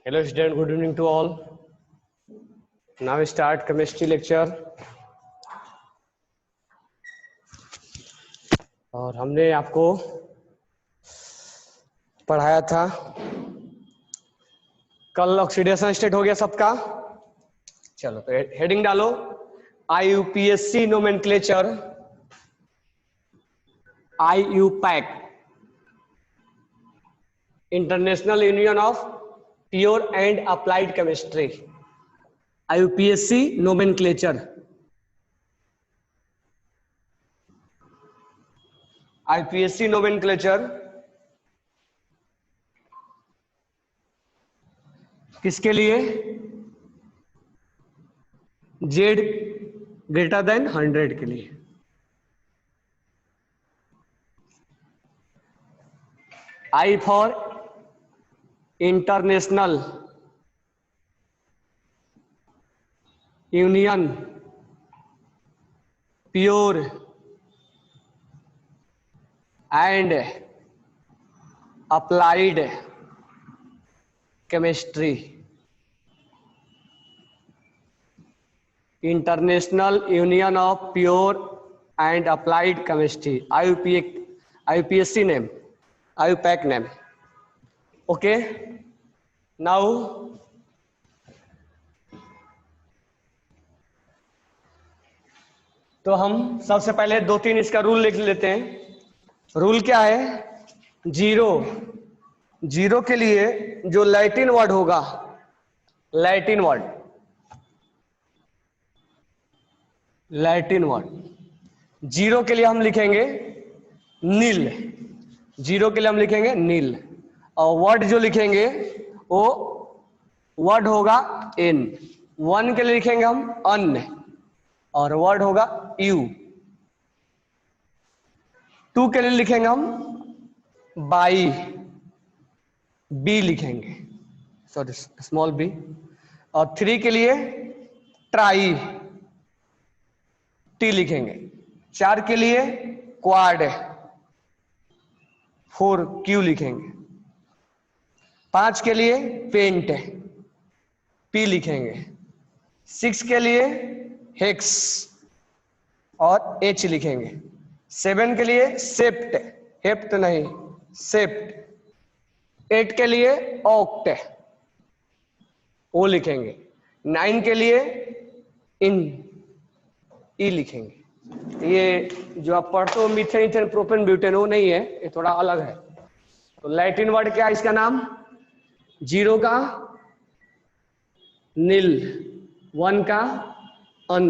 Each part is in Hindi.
Hello student, good evening to all. Now we start chemistry lecture. और हमने आपको पढ़ाया था कल ऑक्सीडेशन स्टेट हो गया सबका। चलो तो हेडिंग डालो IUPAC nomenclature IUPAC international union of pure and applied chemistry IUPAC nomenclature IUPAC nomenclature किसके लिए? Z ग्रेटर देन 100 के लिए। I for international union pure and applied chemistry international union of pure and applied chemistry IUPAC name IUPAC name. Okay now तो हम सबसे पहले 2-3 इसका रूल लिख लेते हैं। रूल क्या है? जीरो के लिए जो लैटिन वर्ड होगा, लैटिन वर्ड जीरो के लिए हम लिखेंगे नील। जीरो के लिए हम लिखेंगे नील और वर्ड जो लिखेंगे वो वर्ड होगा एन। 1 के लिए लिखेंगे हम अन और वर्ड होगा यू। 2 के लिए लिखेंगे हम बाई, बी लिखेंगे, सॉरी स्मॉल बी। और 3 के लिए ट्राई, टी लिखेंगे। 4 के लिए क्वाड, 4 क्यू लिखेंगे। 5 के लिए पेंट, पी लिखेंगे। 6 के लिए हेक्स और एच लिखेंगे। 7 के लिए सेप्ट, हेप्ट नहीं सेप्ट। 8 के लिए ऑक्ट, ओ लिखेंगे। 9 के लिए इन, ई लिखेंगे। ये जो आप पढ़ते हो मीथेन इथेन प्रोपेन ब्यूटेन वो नहीं है, ये थोड़ा अलग है। तो लैटिन वर्ड क्या है इसका नाम? 0 का नील, 1 का अन,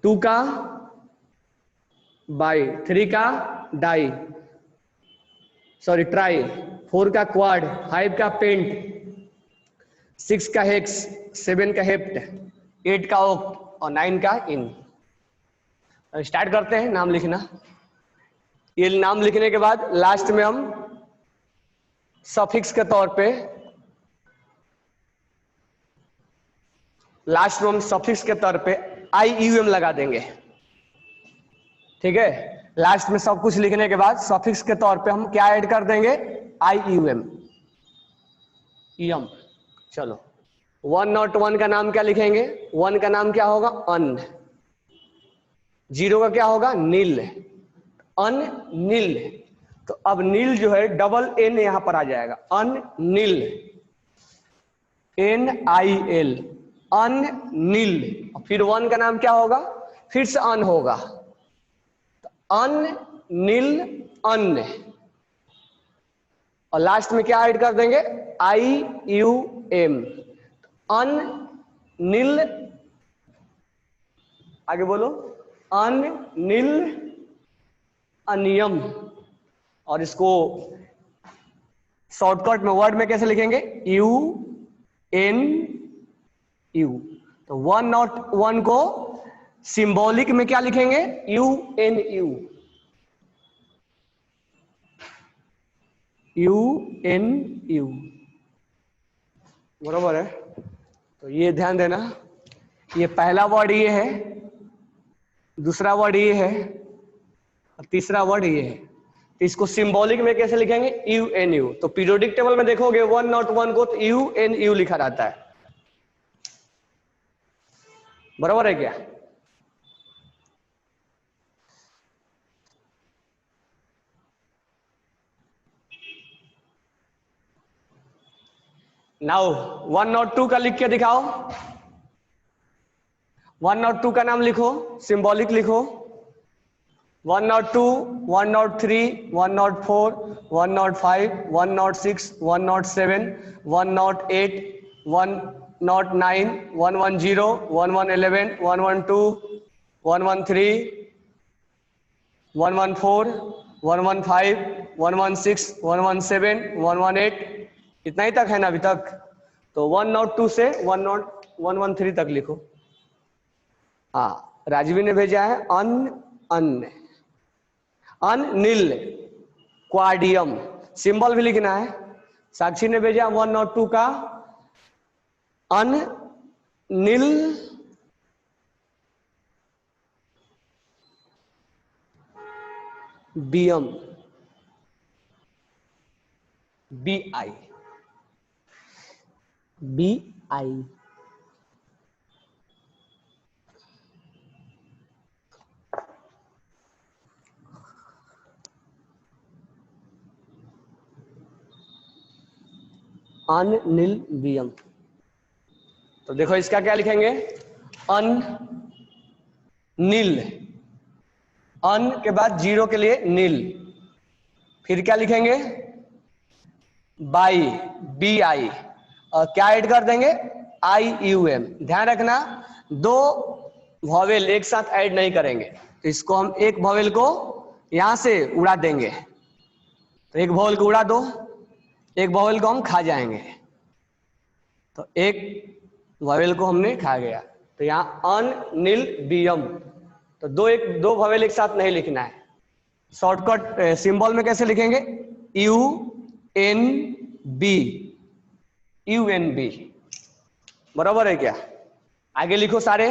2 का बाई, 3 का डाई सॉरी ट्राई, 4 का क्वाड, 5 का पेंट, 6 का हेक्स, 7 का हेप्ट, 8 का ऑक्ट और 9 का इन। स्टार्ट करते हैं नाम लिखना। ये नाम लिखने के बाद लास्ट में हम सफिक्स के तौर पे IUM लगा देंगे। ठीक है, लास्ट में सब कुछ लिखने के बाद सफिक्स के तौर पे हम क्या ऐड कर देंगे? IUM। चलो 1 नॉट 1 का नाम क्या लिखेंगे? 1 का नाम क्या होगा? अन। 0 का क्या होगा? नील, अन नील। तो अब नील जो है डबल एन यहां पर आ जाएगा, अन नील, NIL, अन नील। फिर 1 का नाम क्या होगा? फिर से अन होगा, तो अन नील अन। और लास्ट में क्या ऐड कर देंगे? IUM, अन नील, आगे बोलो, अन नील अनियम। और इसको शॉर्टकट में वर्ड में कैसे लिखेंगे? UNU। तो 1 नॉट 1 को सिंबॉलिक में क्या लिखेंगे? UNU। UNU बराबर है। तो ये ध्यान देना, ये पहला वर्ड ये है, दूसरा वर्ड ये है और तीसरा वर्ड ये है। इसको सिंबॉलिक में कैसे लिखेंगे? U N U. तो पीरियोडिक टेबल में देखोगे 101 को तो यू एन यू लिखा रहता है, बराबर है क्या? नाउ 102 का लिख के दिखाओ। 102 का नाम लिखो, सिंबॉलिक लिखो। 102, 103, 104, 105, 106, 107, 108, 109, 110, 1111, 112, 113, 114, 115, 116, 117, 118, इतना ही तक है ना अभी तक? तो 102 से 113 तक लिखो। हाँ, राजवी ने भेजा है अनिल क्वाडियम, सिंबल भी लिखना है। साक्षी ने भेजा 102 का अनिल बियम, BI अनिल बियम। तो देखो इसका क्या लिखेंगे? नील, अन के बाद जीरो के लिए नील, फिर क्या लिखेंगे? बाई, BI, और क्या ऐड कर देंगे? IUM। ध्यान रखना, दो वॉवेल एक साथ ऐड नहीं करेंगे। तो इसको हम एक वॉवेल को यहां से उड़ा देंगे, तो एक वॉवेल को उड़ा दो, एक वॉवेल को हम खा जाएंगे। तो एक वॉवेल को हमने खा गया, तो यहाँ अनिल बियम। तो दो वॉवेल एक साथ नहीं लिखना है। शॉर्टकट सिंबल में कैसे लिखेंगे? UNB, बराबर है क्या? आगे लिखो सारे।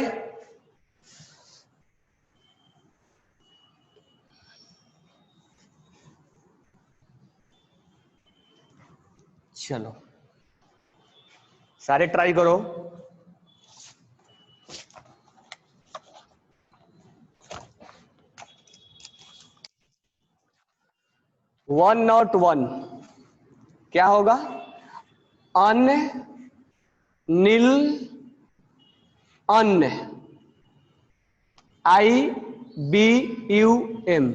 चलो सारे ट्राई करो। वन नॉट वन क्या होगा? नील अन, IBUM,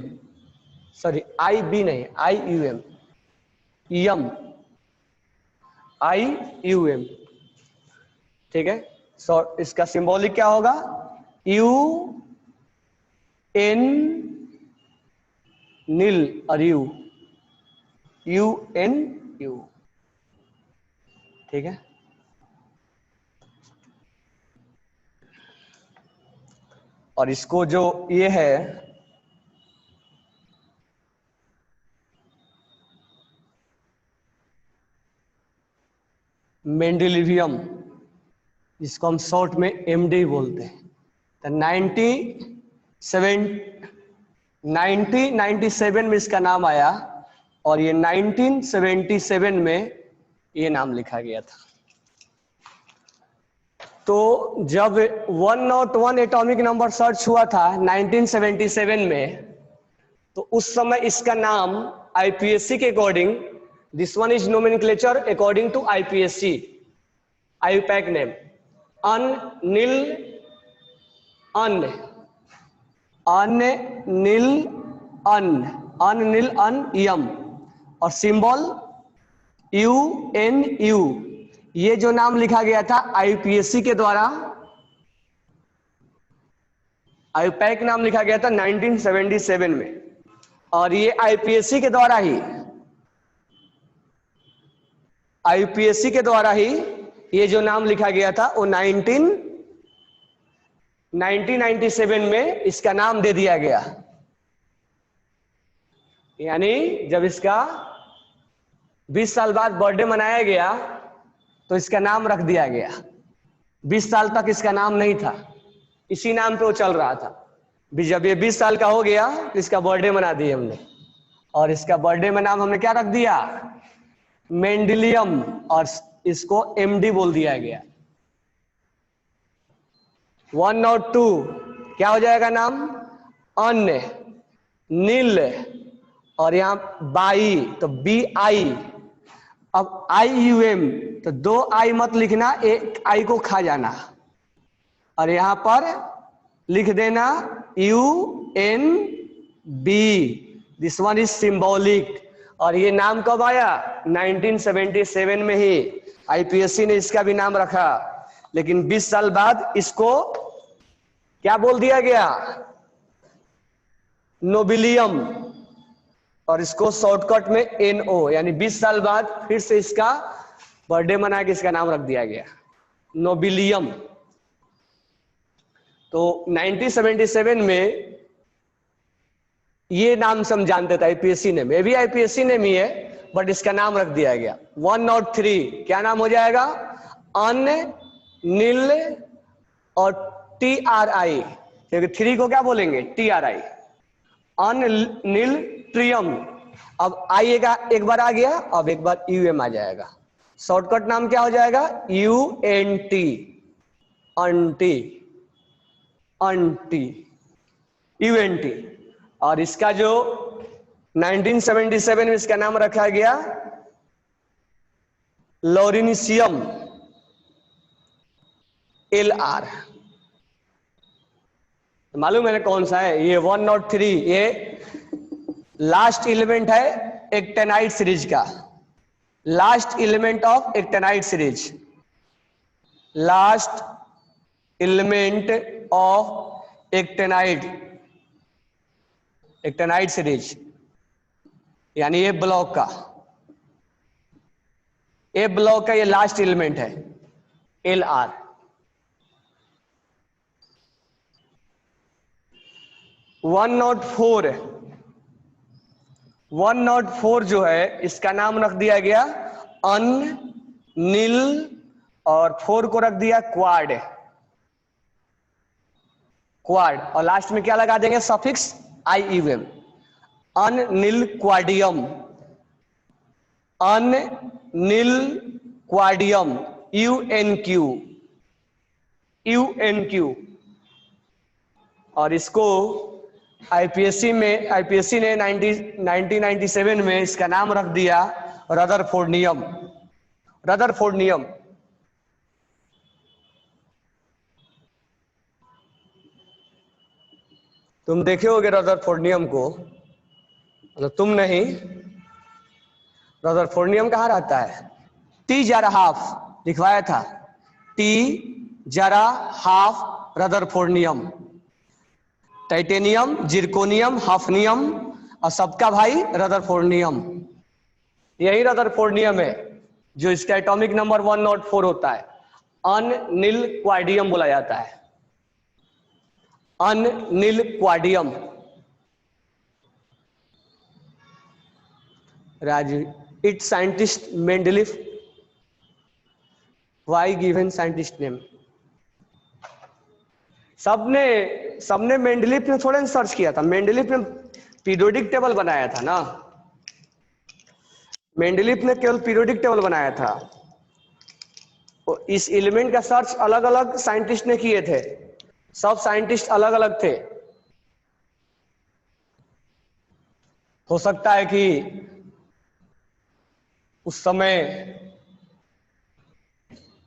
सॉरी IB नहीं, IUM, यम, IUM, ठीक है। सो इसका सिंबॉलिक क्या होगा? UN नील और UNU, ठीक है। और इसको जो ये है मेंडेलिवियम, जिसको हम शॉर्ट में MD बोलते हैं। तो 1997 में इसका नाम आया और ये 1977 में ये नाम लिखा गया था। तो जब 101 एटॉमिक नंबर सर्च हुआ था 1977 में, तो उस समय इसका नाम IPSC के according, this one is nomenclature according to IPSC, IUPAC name, unnilunium, और सिंबल UNU। ये जो नाम लिखा गया था IPSC के द्वारा, IUPAC नाम लिखा गया था 1977 में, और ये IPSC के द्वारा ही ये जो नाम लिखा गया था वो 1997 में इसका नाम दे दिया गया। यानी जब इसका 20 साल बाद बर्थडे मनाया गया तो इसका नाम रख दिया गया। 20 साल तक इसका नाम नहीं था, इसी नाम पे वो चल रहा था। जब ये 20 साल का हो गया तो इसका बर्थडे मना दिए हमने, और इसका बर्थडे में नाम हमने क्या रख दिया, मेंडेलियम, और इसको एमडी बोल दिया गया। 1 और 2 क्या हो जाएगा नाम, अन्य, नील, और यहां बाई तो बी आई। अब IUM तो 2 आई मत लिखना, एक आई को खा जाना, और यहां पर लिख देना UNB, this one is symbolic. और ये नाम कब आया, 1977 में ही IPSC ने इसका भी नाम रखा, लेकिन 20 साल बाद इसको क्या बोल दिया गया, नोबिलियम, और इसको शॉर्टकट में NO, यानी 20 साल बाद फिर से इसका बर्थडे मना के इसका नाम रख दिया गया, नोबिलियम। तो 1977 में ये नाम से हम जानते थे, IPSC ने, मे भी IPSC ने भी है, बट इसका नाम रख दिया गया। 1 और 3 क्या नाम हो जाएगा, अन, नील और TRI, क्योंकि 3 को क्या बोलेंगे, TRI, अन नील ट्रियम। अब आई एक बार आ गया, अब एक बार UM आ जाएगा, शॉर्टकट नाम क्या हो जाएगा, UNT, अंटी, अंटी, UNT। और इसका जो 1977 में इसका नाम रखा गया लॉरेंशियम, LR। मालूम है कौन सा है ये, 1 और 3, ये लास्ट एलिमेंट है एक्टेनाइट सीरीज का, last element of actinide series, last element of actinide series, यानी ये ब्लॉक का, ए ब्लॉक का ये लास्ट एलिमेंट है, LR। वन नॉट फोर जो है इसका नाम रख दिया गया अन, नील, और 4 को रख दिया क्वाड, क्वाड, और लास्ट में क्या लगा देंगे, सफिक्स IUM, अन नील क्वाडियम, अन नील क्वाडियम, UNQ। और इसको IPSC ने 1997 में इसका नाम रख दिया रदरफोर्ड नियम। तुम देखे होगे रदरफोर्ड नियम को, मतलब तुम नहीं, रदरफोर्ड नियम कहाँ रहता है, T जरा हाफ लिखवाया था, T जरा हाफ रदरफोर्ड नियम, टाइटेनियम, जिरकोनियम, हफनियम, और सबका भाई रदरफोर्ड नियम। यही रदरफोर्ड नियम है जो इसका एटॉमिक नंबर 104 होता है, अननील क्वाडियम बोला जाता है, unnilquadium. Raju, it scientist Mendeleev, why given scientist name. सबने मेंडलीफ ने थोड़े सर्च किया था, मेंडलीफ ने पीरियोडिक टेबल बनाया था ना, मेंडलीफ ने केवल पीरियोडिक टेबल बनाया था। तो इस एलिमेंट का सर्च अलग अलग साइंटिस्ट ने किए थे, सब साइंटिस्ट अलग अलग थे। हो सकता है कि उस समय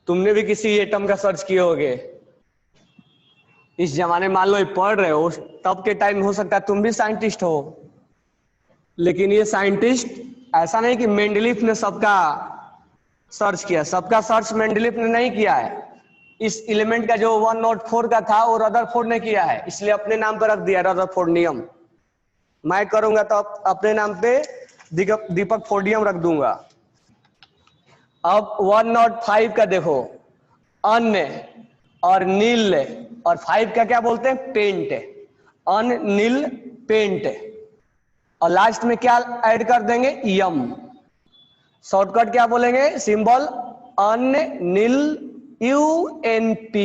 तुमने भी किसी एटम का सर्च किए होगे, इस जमाने मान लो पढ़ रहे हो, तब के टाइम हो सकता है तुम भी साइंटिस्ट हो, लेकिन ये साइंटिस्ट ऐसा नहीं कि मेंडलीफ ने सबका सर्च किया, सबका सर्च मेंडलीफ ने नहीं किया है। इस एलिमेंट का जो 104 का था वो रदरफोर्ड ने किया है, इसलिए अपने नाम पर रख दिया रदरफोर्ड नियम। मैं करूंगा तो अपने नाम पे दीपक फोर्डियम रख दूंगा। अब 105 का देखो, अन्य और नील, और 5 का क्या बोलते हैं, पेंट, अन नील पेंट, और लास्ट में क्या ऐड कर देंगे, यम। शॉर्टकट क्या बोलेंगे, सिंबल अन नील UNP,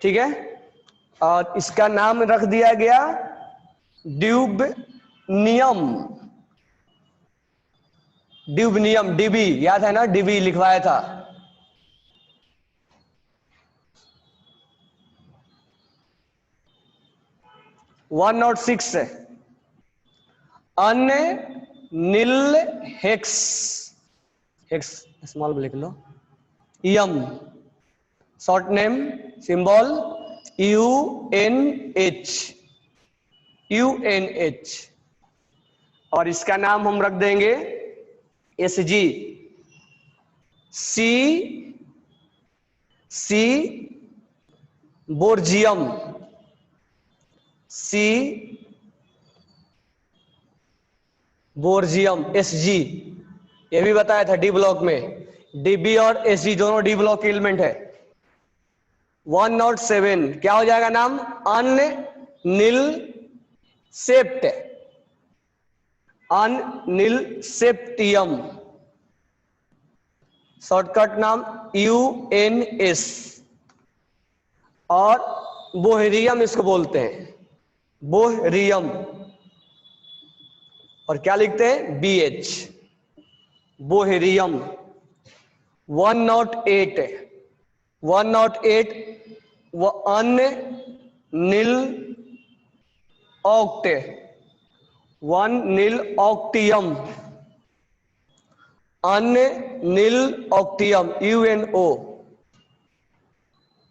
ठीक है। और इसका नाम रख दिया गया ड्यूबनियम, ड्यूबनियम, डीबी याद है ना, डीबी लिखवाया था। One nought six unnil hex, hex small में लिख लो, ium short name symbol UNH, UNH, और इसका नाम हम रख देंगे SG, सी बोर्जियम, सी बोर्जियम SG, ये भी बताया था डी ब्लॉक में, DB और SG दोनों डी ब्लॉक के एलिमेंट है। 107 क्या हो जाएगा नाम, अनिल सेप्ट, अनिल सेप्टियम, शॉर्टकट नाम UNS, और बोहरियम इसको बोलते हैं, बोहरियम, और क्या लिखते हैं BH, बोहरियम। 108 वो अनिल ऑक्टे, अनिल ऑक्टियम, अनिल ऑक्टियम UNO,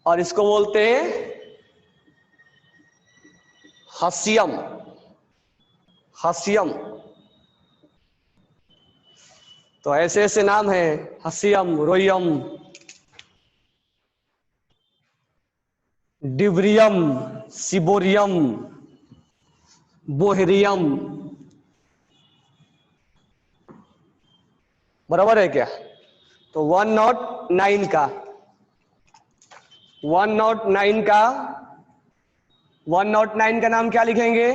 और इसको बोलते हैं हसियम, हसियम। तो ऐसे ऐसे नाम हैं, हसियम, रोयम, डिब्रियम, सिबोरियम, बोहरियम, बराबर है क्या। तो 109 का 109 का नाम क्या लिखेंगे,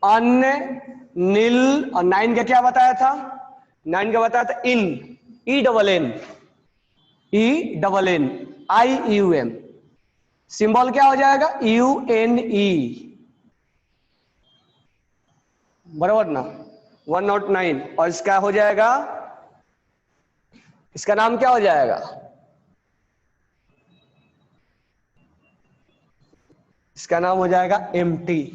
अनिल, और 9 का क्या बताया था, 9 का बताया था इन, ENN, IUM, सिंबल क्या हो जाएगा UNE, बराबर ना। 109, और इसका हो जाएगा, इसका नाम क्या हो जाएगा, इसका नाम हो जाएगा MT,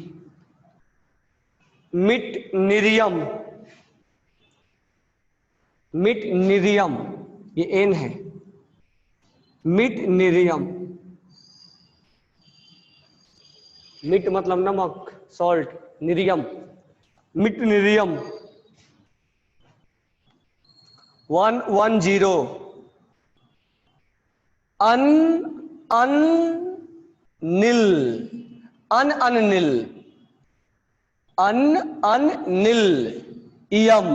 मिटनिरियम, मिटनिरियम, ये N है, मिटनिरियम, मिट मतलब नमक, सॉल्ट, निरियम, मिटनिरियम। 110 अनिल, अनिल, अनिल यम,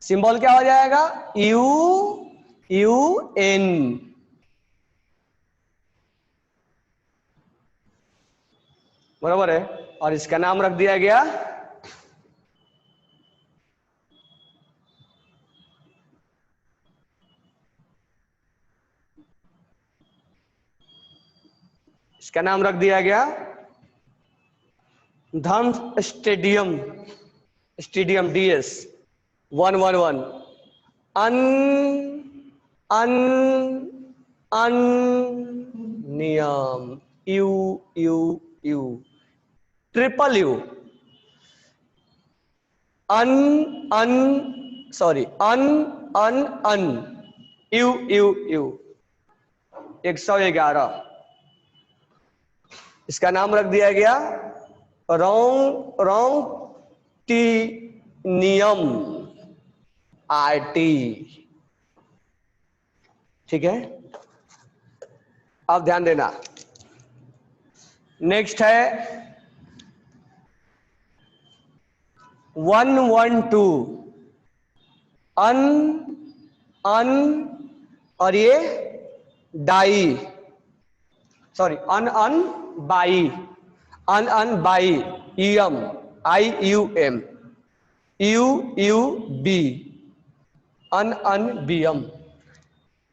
सिंबल क्या हो जाएगा UN, बराबर है। और इसका नाम रख दिया गया धर्म स्टेडियम, स्टेडियम DS 111 नियम U triple U sorry U 111, इसका नाम रख दिया गया रोंटिनियम RT, ठीक है। अब ध्यान देना, नेक्स्ट है 112 अन और ये di, sorry bi, bi IUM UUB BM।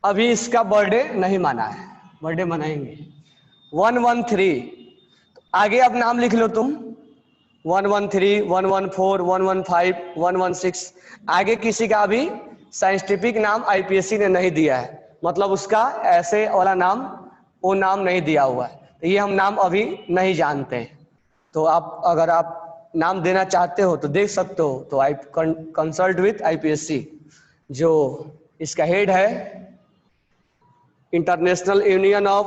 अभी इसका बर्थडे नहीं माना है, बर्थडे मनाएंगे। 113, आगे अब नाम लिख लो तुम, 113, 114, 115, 116। आगे किसी का भी साइंटिफिक नाम आईपीएससी ने नहीं दिया है, मतलब उसका ऐसे वाला नाम वो नाम नहीं दिया हुआ है, तो ये हम नाम अभी नहीं जानते हैं। तो आप अगर आप नाम देना चाहते हो तो देख सकते हो, तो आई कंसल्ट विथ आईपीएससी। जो इसका हेड है international union of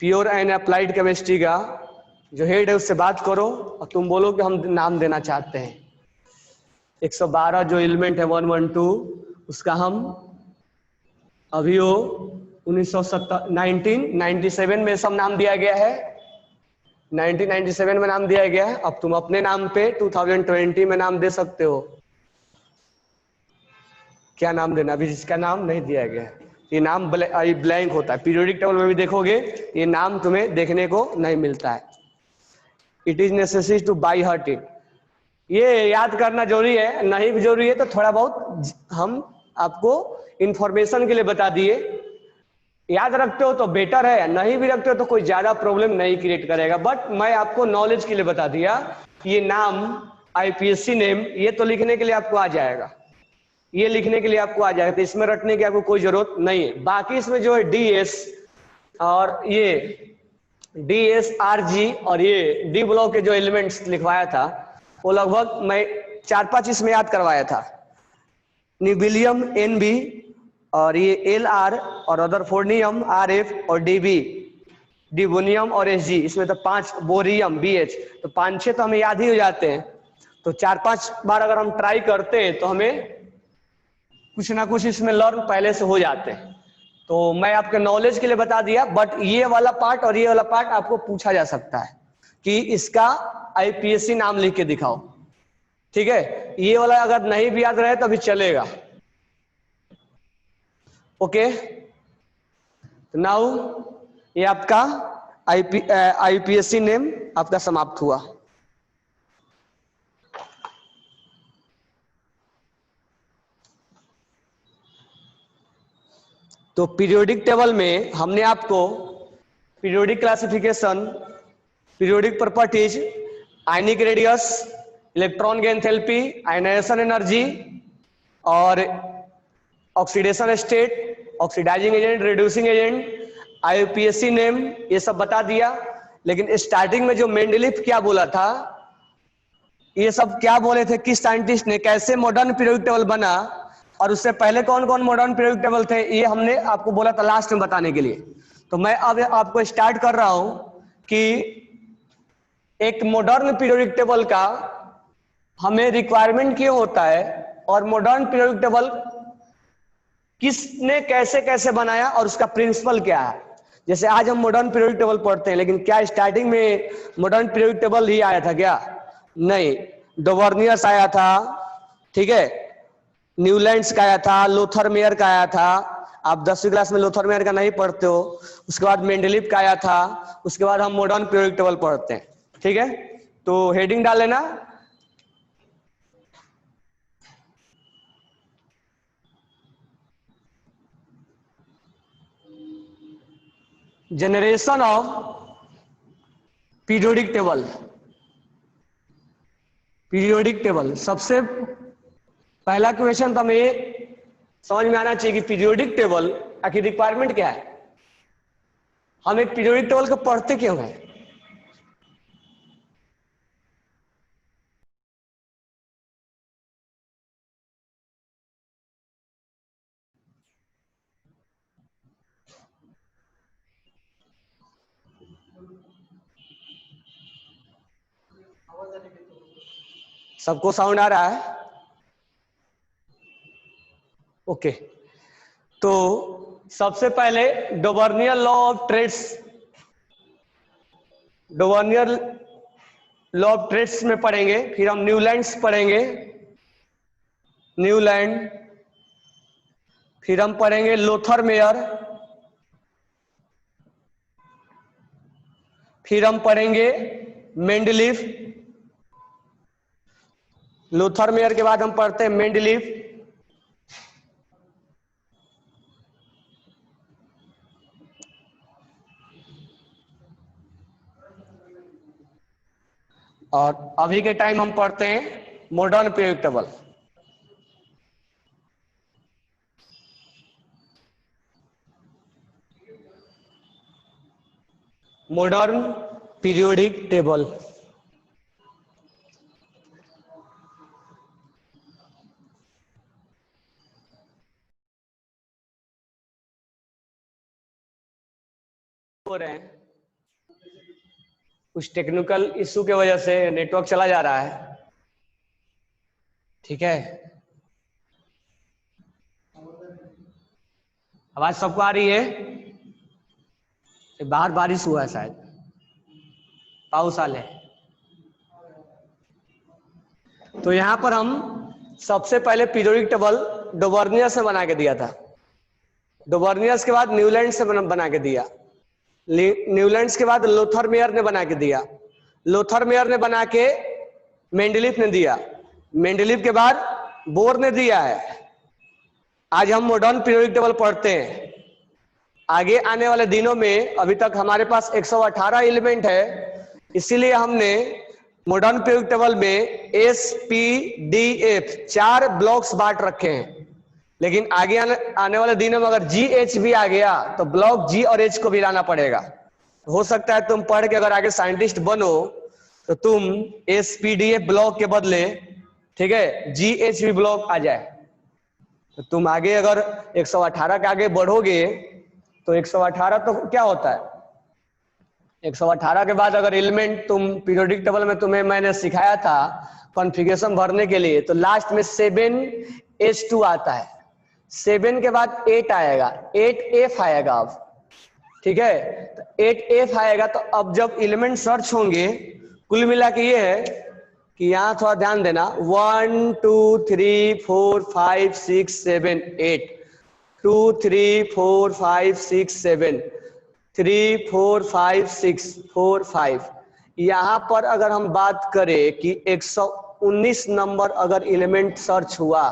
pure and applied chemistry का जो हेड है उससे बात करो और तुम बोलो कि हम नाम देना चाहते हैं। 112 जो एलिमेंट है 112 उसका हम अभी वो 1997 में सब नाम दिया गया है, 1997 में नाम दिया गया है। अब तुम अपने नाम पे 2020 में नाम दे सकते हो। क्या नाम देना, अभी जिसका नाम नहीं दिया गया है ये नाम ब्लैंक होता है। पीरियोडिक टेबल में भी देखोगे ये नाम तुम्हें देखने को नहीं मिलता है। It is necessary two by heart it. ये याद करना जरूरी है, नहीं भी जरूरी है तो थोड़ा बहुत हम आपको इंफॉर्मेशन के लिए बता दिए। याद रखते हो तो बेटर है, नहीं भी रखते हो तो कोई ज्यादा प्रॉब्लम नहीं क्रिएट करेगा, बट मैं आपको नॉलेज के लिए बता दिया। ये नाम आईपीएससी नेम ये तो लिखने के लिए आपको आ जाएगा, ये लिखने के लिए आपको आ जाएगा, तो इसमें रटने की आपको कोई जरूरत नहीं है। बाकी इसमें जो है डीएस और ये डीएसआरजी और ये डी ब्लॉक के जो एलिमेंट्स लिखवाया था वो लगभग मैं 4-5 इसमें याद करवाया था। न्यूबिलियम एनबी और ये एलआर और रदरफोर्डियम आरएफ और डीबी डिबोनियम और एसजी, इसमें तो 5 बोरियम बीएच, तो 5-6 तो हमें याद ही हो जाते हैं। तो 4-5 बार अगर हम ट्राई करते हैं तो हमें कुछ ना कुछ इसमें लर्न पहले से हो जाते हैं। तो मैं आपके नॉलेज के लिए बता दिया, बट ये वाला पार्ट और ये वाला पार्ट आपको पूछा जा सकता है कि इसका आईपीएससी नाम लिख के दिखाओ, ठीक है। ये वाला अगर नहीं भी याद रहे तो अभी चलेगा। ओके, नाउ ये आपका आईपीएससी नेम आपका समाप्त हुआ। तो पीरियोडिक टेबल में हमने आपको periodic classification, periodic properties, ionic radius, electron की एंथैल्पी, आयनाइजेशन एनर्जी और oxidation state, oxidizing agent, reducing agent, IUPAC name, ये सब बता दिया। लेकिन स्टार्टिंग में जो मेंडलीफ क्या बोला था, ये सब क्या बोले थे, किस साइंटिस्ट ने, कैसे मॉडर्न पीरियोडिक टेबल बना और उससे पहले कौन कौन मॉडर्न पीरियोडिक टेबल थे, ये हमने आपको बोला था लास्ट में बताने के लिए। तो मैं अब आपको स्टार्ट कर रहा हूं कि एक मॉडर्न पीरियोडिक टेबल का हमें रिक्वायरमेंट क्यों होता है और मॉडर्न पीरियोडिक टेबल किसने कैसे कैसे बनाया और उसका प्रिंसिपल क्या है। जैसे आज हम मॉडर्न पीरियोडिक टेबल पढ़ते हैं, लेकिन क्या स्टार्टिंग में मॉडर्न पीरियोडिक टेबल ही आया था क्या? नहीं, डोवर्नियस आया था, ठीक है, न्यूलैंड्स का आया था, लोथर मेयर का आया था। आप 10वीं क्लास में लोथर मेयर का नहीं पढ़ते हो। उसके बाद मेंडलीफ का आया था, उसके बाद हम मॉडर्न पीरियोडिक टेबल पढ़ते हैं, ठीक है। तो हेडिंग डाल लेना, generation of periodic table. Periodic table सबसे पहला क्वेश्चन तो हमें समझ में आना चाहिए कि पीरियोडिक टेबल आखिर रिक्वायरमेंट क्या है, हम एक पीरियोडिक टेबल को पढ़ते क्यों है। सबको साउंड आ रहा है? ओके, तो सबसे पहले Dobereiner law of triads, Dobereiner law of triads में पढ़ेंगे, फिर हम न्यूलैंड्स पढ़ेंगे, न्यूलैंड, फिर हम पढ़ेंगे लोथर मेयर, फिर हम पढ़ेंगे मेंडलीफ, लोथर मेयर के बाद हम पढ़ते हैं मेंडलीफ, और अभी के टाइम हम पढ़ते हैं modern periodic table. Modern periodic table हो रहे हैं, कुछ टेक्निकल इशू के वजह से नेटवर्क चला जा रहा है, ठीक है। आवाज सबको आ रही है? बाहर बारिश हुआ है शायद, पाउस आले। तो यहां पर हम सबसे पहले पीरियोडिक टेबल डोवर्नियस से बना के दिया था, डोवर्नियस के बाद न्यूलैंड से बना के दिया, न्यूलैंड्स के बाद लोथरमेयर ने बना के दिया, लोथरमेयर ने बना के मेंडलीफ ने दिया, मेंडलीफ के बाद बोर ने दिया है। आज हम मॉडर्न पीरियोडिक टेबल पढ़ते हैं। आगे आने वाले दिनों में अभी तक हमारे पास 118 एलिमेंट है, इसीलिए हमने मॉडर्न पीरियोडिक टेबल में SPDF 4 ब्लॉक्स बांट रखे हैं। लेकिन आगे आने वाले दिनों में अगर GH भी आ गया तो ब्लॉक G और H को भी लाना पड़ेगा। हो सकता है तुम पढ़ के अगर आगे साइंटिस्ट बनो तो तुम SPDF ब्लॉक के बदले, ठीक है, GH भी ब्लॉक आ जाए। तो तुम आगे अगर 118 के आगे बढ़ोगे तो 118 तो क्या होता है, 118 के बाद अगर एलिमेंट तुम पीरियोडिक टेबल में तुम्हें मैंने सिखाया था कॉन्फ़िगरेशन भरने के लिए, तो लास्ट में 7H2 आता है, 7 के बाद 8 आएगा, 8F आएगा अब, ठीक है। तो 8F आएगा तो अब जब एलिमेंट सर्च होंगे, कुल मिला के ये है कि यहां थोड़ा ध्यान देना, 1 2 3 4 5 6 7 8, 2 3 4 5 6 7, 3 4 5 6 4 5। यहां पर अगर हम बात करें कि 119 नंबर अगर एलिमेंट सर्च हुआ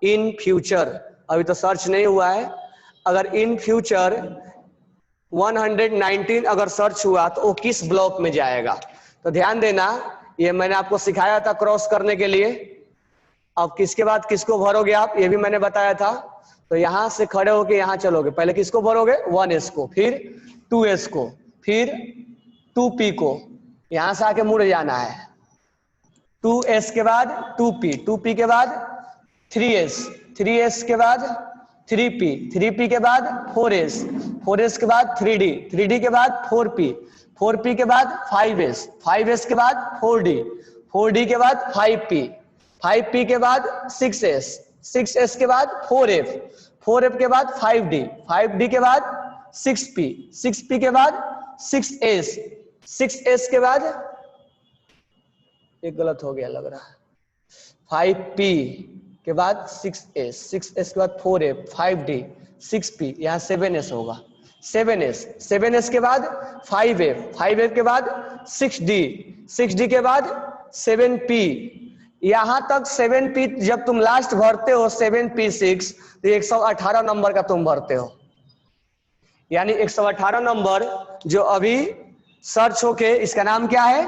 इन फ्यूचर, अभी तो सर्च नहीं हुआ है, अगर इन फ्यूचर 119 अगर सर्च हुआ तो वो किस ब्लॉक में जाएगा। तो ध्यान देना, ये मैंने आपको सिखाया था क्रॉस करने के लिए। अब किसके बाद किसको भरोगे आप, ये भी मैंने बताया था। तो यहां से खड़े होके यहां चलोगे, पहले किसको भरोगे, 1S को, फिर 2S को, फिर 2P को, यहां से आके मुड़ जाना है, 2S के बाद 2P, 2P के बाद 3S, 3S के बाद 3P, 3P के बाद 4S, 4S के बाद 3D, 3D के बाद 4P, 4P के बाद 5S, 5S के बाद 4D, 4D के बाद 5P, 5P के बाद 6S, 6S के बाद 4F, 4F के बाद 5D, 5D के बाद 6P, 6P के बाद 6S, 6S के बाद, एक गलत हो गया लग रहा है, 5P के बाद 6S, 6S के बाद 4F, 5D, 6P, यहाँ 7S होगा, 7S, 7S के बाद 5F, 5F के बाद 6D, 6D के बाद 7P, यहां तक 7P जब तुम लास्ट भरते हो 7P6 तो 118 नंबर का तुम भरते हो। यानी 118 नंबर जो अभी सर्च होके, इसका नाम क्या है,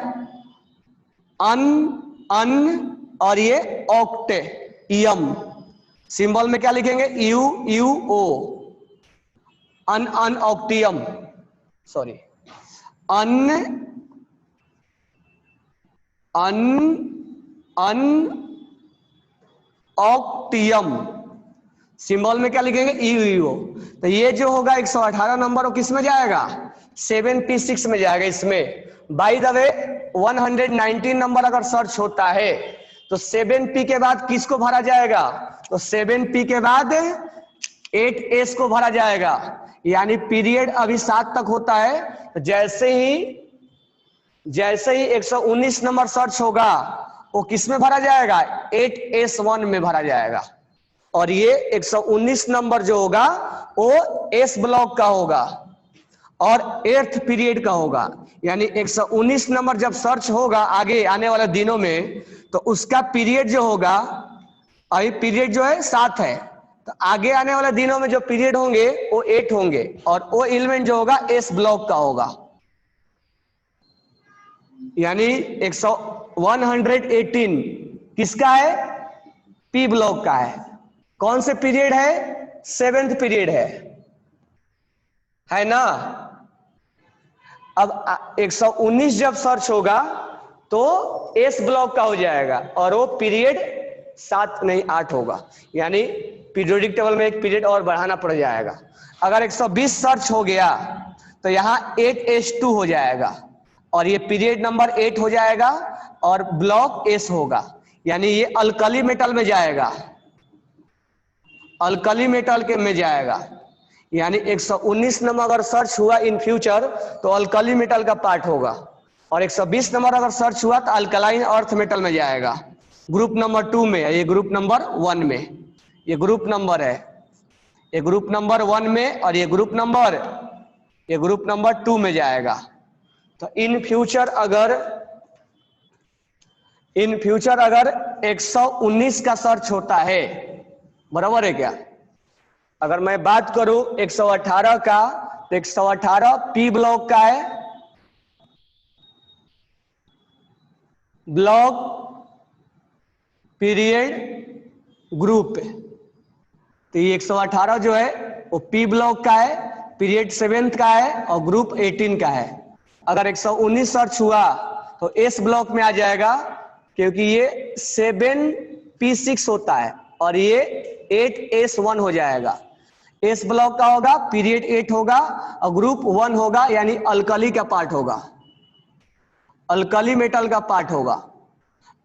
अन और ये ऑक्टेयम, सिंबल में क्या लिखेंगे, UO, अन ऑक्टियम, सॉरी, अन ऑक्टियम, सिंबल में क्या लिखेंगे, UO। तो ये जो होगा 118 नंबर वो किस में जाएगा, 7P6 में जाएगा। इसमें बाय द वे 119 नंबर अगर सर्च होता है तो 7P के बाद किसको भरा जाएगा, तो 7P के बाद 8S को भरा जाएगा। यानी पीरियड अभी 7 तक होता है, तो जैसे ही 119 नंबर सर्च होगा वो किस में भरा जाएगा, 8S1 में भरा जाएगा। और ये 119 नंबर जो होगा वो S ब्लॉक का होगा और 8th पीरियड का होगा। यानी 119 नंबर जब सर्च होगा आगे आने वाले दिनों में, तो उसका पीरियड जो होगा, अभी पीरियड जो है 7 है, तो आगे आने वाले दिनों में जो पीरियड होंगे वो 8 होंगे और वो एलिमेंट जो होगा S ब्लॉक का होगा। यानी 118 किसका है? पी ब्लॉक का है। कौन से पीरियड है? 7th पीरियड है ना। अब 119 जब सर्च होगा तो एस ब्लॉक का हो जाएगा और वो पीरियड 7 नहीं 8 होगा, यानी पीरियोडिक टेबल में एक पीरियड और बढ़ाना पड़ जाएगा। अगर 120 सर्च हो गया तो यहाँ 8s2 हो जाएगा और ये पीरियड नंबर 8 हो जाएगा और ब्लॉक एस होगा, यानी ये अल्कली मेटल में जाएगा, अल्कली मेटल के में जाएगा। यानी 119 नंबर अगर सर्च हुआ इन फ्यूचर तो अल्कली मेटल का पार्ट होगा और 120 नंबर अगर सर्च हुआ तो अल्कलाइन अर्थ मेटल में जाएगा। ग्रुप नंबर 2 में, ये ग्रुप नंबर 1 में, ये ग्रुप नंबर है, ये ग्रुप नंबर 1 में और ये ग्रुप नंबर 2 में जाएगा। तो इन फ्यूचर अगर 119 का सर्च होता है, बराबर है क्या? अगर मैं बात करूं 118 का तो 118 पी ब्लॉक का है, ब्लॉक पीरियड ग्रुप। तो ये 118 जो है वो पी ब्लॉक का है, पीरियड 7th का है और ग्रुप 18 का है। अगर 119 सर्च हुआ तो एस ब्लॉक में आ जाएगा क्योंकि ये 7p6 होता है और ये 8s1 हो जाएगा। एस ब्लॉक का होगा, पीरियड 8 होगा और ग्रुप 1 होगा, यानी अल्कली का पार्ट होगा, अल्कली मेटल का पार्ट होगा।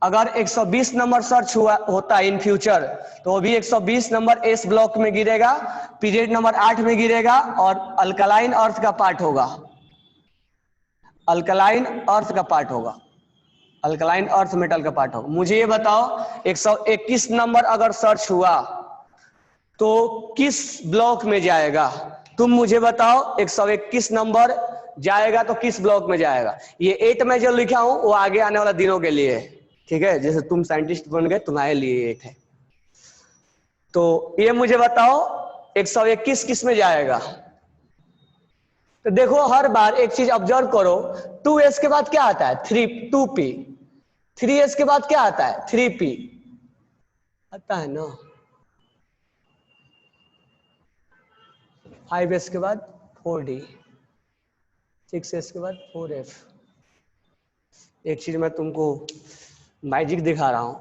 अगर 120 नंबर सर्च होता है इन फ्यूचर तो वो भी 120 नंबर एस ब्लॉक में गिरेगा, पीरियड नंबर 8 में गिरेगा और अल्कलाइन अर्थ का पार्ट होगा, अल्कलाइन अर्थ का पार्ट होगा, अल्कलाइन अर्थ मेटल का पार्ट होगा। मुझे ये बताओ 121 नंबर अगर सर्च हुआ तो किस ब्लॉक में जाएगा? तुम मुझे बताओ 121 नंबर जाएगा तो किस ब्लॉक में जाएगा? ये 8 में जो लिखा हूं वो आगे आने वाला दिनों के लिए है, ठीक है? जैसे तुम साइंटिस्ट बन गए तुम्हारे लिए 8 है। तो ये मुझे बताओ 121 किस में जाएगा? तो देखो हर बार एक चीज ऑब्जर्व करो, 2s के बाद क्या आता है? 2p, 3s के बाद क्या आता है? 3p आता है ना, 5s के बाद 4d, 6s के बाद 4f। एक चीज मैं तुमको मैजिक दिखा रहा हूं,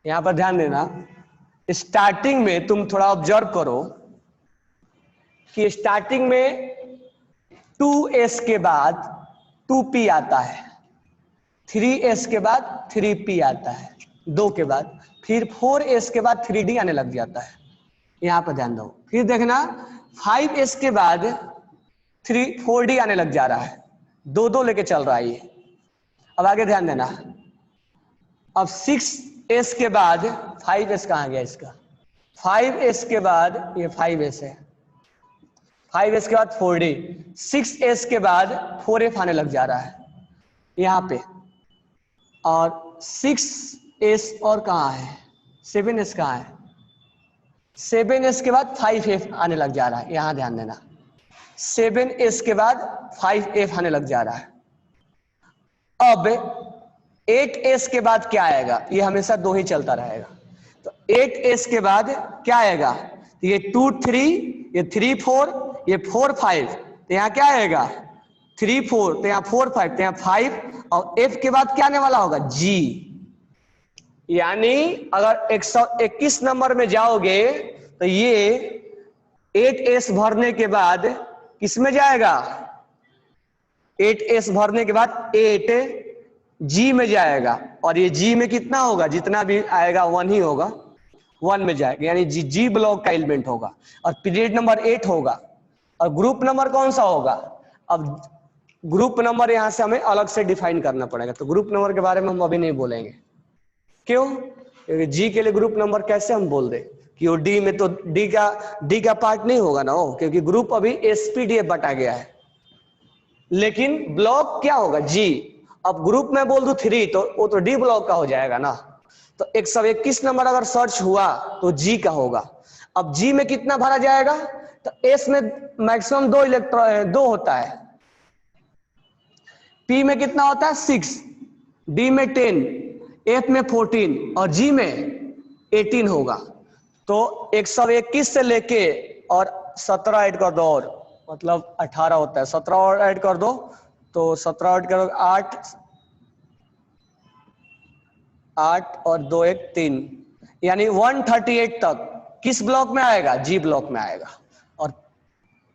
यहां पर ध्यान देना। स्टार्टिंग में तुम थोड़ा ऑब्जर्व करो कि स्टार्टिंग में 2s के बाद 2p आता है, 3s के बाद 3p आता है 2 के बाद, फिर 4s के बाद 3d आने लग जाता है, यहां पर ध्यान दो। फिर देखना 5s के बाद 4d आने लग जा रहा है, 2 लेके चल रहा है ये। अब आगे ध्यान देना, अब 6s के बाद 5s कहां गया इसका? 5s के बाद ये 5s है, 5s के बाद 4d, 6s के बाद 4f आने लग जा रहा है यहां पे, और 6s और कहां है? 7s कहां है? 7s के बाद 5f आने लग जा रहा है, यहां ध्यान देना। 7s के बाद 5f आने लग जा रहा है। अब 8s के बाद क्या आएगा? ये हमेशा 2 ही चलता रहेगा। तो 8s के बाद क्या आएगा? तो ये 2 3, ये 3 4, ये 4 5, तो यहाँ क्या आएगा? 3 4, तो यहाँ 4 5, तो यहाँ 5, और f के बाद क्या आने वाला होगा? g। यानी अगर 121 नंबर में जाओगे तो ये 8s भरने के बाद किस में जाएगा? 8s भरने के बाद 8g में जाएगा, और ये g में कितना होगा? जितना भी आएगा 1 ही होगा, 1 में जाएगा, यानी जी ब्लॉक का एलिमेंट होगा और पीरियड नंबर 8 होगा। और ग्रुप नंबर कौन सा होगा? अब ग्रुप नंबर यहां से हमें अलग से डिफाइन करना पड़ेगा, तो ग्रुप नंबर के बारे में हम अभी नहीं बोलेंगे। क्यों? क्योंकि जी के लिए ग्रुप नंबर कैसे हम बोल दे कि वो डी में, तो डी का पार्ट नहीं होगा ना वो, क्योंकि ग्रुप अभी एसपीडीएफ बटा गया है, लेकिन ब्लॉक क्या होगा? जी। अब ग्रुप में बोल दू 3 तो वो तो डी ब्लॉक का हो जाएगा ना। तो 121 नंबर अगर सर्च हुआ तो जी का होगा। अब जी में कितना भरा जाएगा? तो एस में मैक्सिमम 2 इलेक्ट्रॉन 2 होता है, पी में कितना होता है? 6, डी में 10, एफ में 14 और जी में 18 होगा। तो 121 से लेके और 17 ऐड कर दो, और मतलब 18 होता है, 17 और ऐड कर दो, तो 17 ऐड करो 8 और 2 1 3, यानी 138 तक किस ब्लॉक में आएगा? जी ब्लॉक में आएगा। और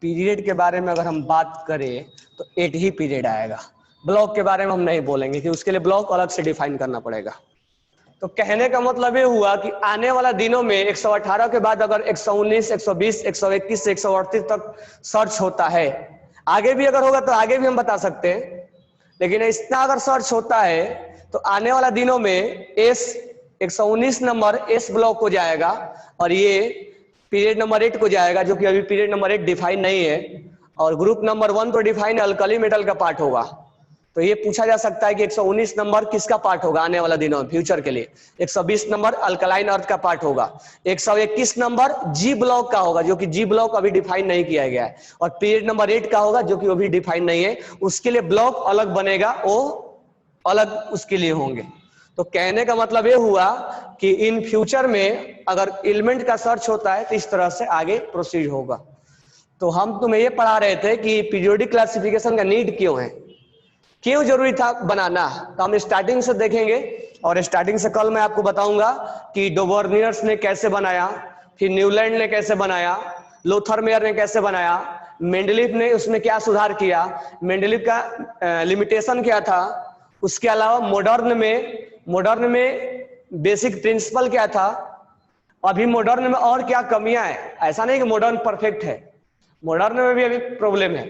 पीरियड के बारे में अगर हम बात करें तो 8 ही पीरियड आएगा, ब्लॉक के बारे में हम नहीं बोलेंगे कि उसके लिए ब्लॉक अलग से डिफाइन करना पड़ेगा। तो कहने का मतलब ये हुआ कि आने वाला दिनों में 118 के बाद अगर 119, 120, 121 से 138 तक सर्च होता है, आगे भी अगर होगा तो आगे भी हम बता सकते हैं, लेकिन इतना अगर सर्च होता है तो आने वाला दिनों में एस 119 नंबर एस ब्लॉक को जाएगा और ये पीरियड नंबर 8 को जाएगा, जो कि अभी पीरियड नंबर 8 डिफाइन नहीं है, और ग्रुप नंबर 1 तो डिफाइन है, अल्कली मेटल का पार्ट होगा। तो ये पूछा जा सकता है कि 119 नंबर किसका पार्ट होगा आने वाला दिनों में फ्यूचर के लिए? 120 नंबर अल्कलाइन अर्थ का पार्ट होगा, 121 नंबर जी ब्लॉक का होगा, जो कि जी ब्लॉक अभी डिफाइन नहीं किया गया है, और पीरियड नंबर 8 का होगा जो कि अभी डिफाइन नहीं है, उसके लिए ब्लॉक अलग बनेगा, वो अलग उसके लिए होंगे। तो कहने का मतलब ये हुआ कि इन फ्यूचर में अगर एलिमेंट का सर्च होता है तो इस तरह से आगे प्रोसीड होगा। तो हम तुम्हें ये पढ़ा रहे थे कि पीरियोडिक क्लासिफिकेशन का नीड क्यों है, क्यों जरूरी था बनाना। तो हम स्टार्टिंग से देखेंगे, और स्टार्टिंग से कल मैं आपको बताऊंगा कि डोबर्नियर्स ने कैसे बनाया, फिर न्यूलैंड ने कैसे बनाया, लोथरमेयर ने कैसे बनाया, मेंडलीफ ने उसमें क्या सुधार किया, मेंडलीफ का लिमिटेशन क्या था, उसके अलावा मॉडर्न में बेसिक प्रिंसिपल क्या था, अभी मॉडर्न में और क्या कमियां हैं। ऐसा नहीं कि मॉडर्न परफेक्ट है, मॉडर्न में भी अभी प्रॉब्लम है,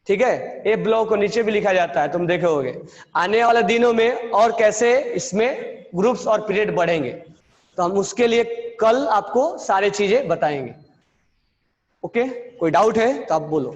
ठीक है। ए ब्लॉक को नीचे भी लिखा जाता है, तुम देखोगे आने वाले दिनों में और कैसे इसमें ग्रुप्स और पीरियड बढ़ेंगे। तो हम उसके लिए कल आपको सारी चीजें बताएंगे। ओके, कोई डाउट है तो आप बोलो।